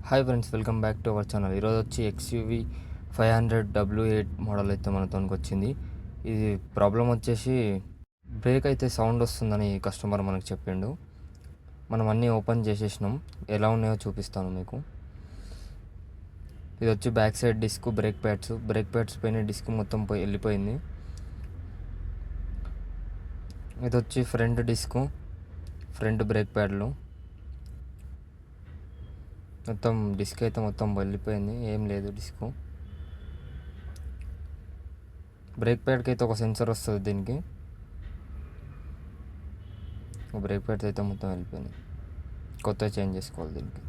Hi friends, welcome back to our channel. ఈరోజు వచ్చి XUV 500W8 model అయితే మనతోనికి వచ్చింది. ఇది ప్రాబ్లం వచ్చేసి బ్రేక్ అయితే సౌండ్ వస్తుందని కస్టమర్ మనకు చెప్పిండు. మనం అన్నీ ఓపెన్ చేసేసినాం, ఎలా ఉన్నాయో చూపిస్తాను మీకు. ఇది వచ్చి back side disc, brake pads పైన డిస్క్ మొత్తం వెళ్ళిపోయింది. ఇది వచ్చి ఫ్రంట్ డిస్క్, ఫ్రంట్ బ్రేక్ ప్యాడ్లు మొత్తం డిస్క్ అయితే మొత్తం వెళ్ళిపోయింది, ఏం లేదు డిస్క్. బ్రేక్ ప్యాడ్కి అయితే ఒక సెన్సర్ వస్తుంది దీనికి. బ్రేక్ ప్యాడ్స్ అయితే మొత్తం వెళ్ళిపోయినాయి, కొత్త చేంజ్ చేసుకోవాలి దీనికి.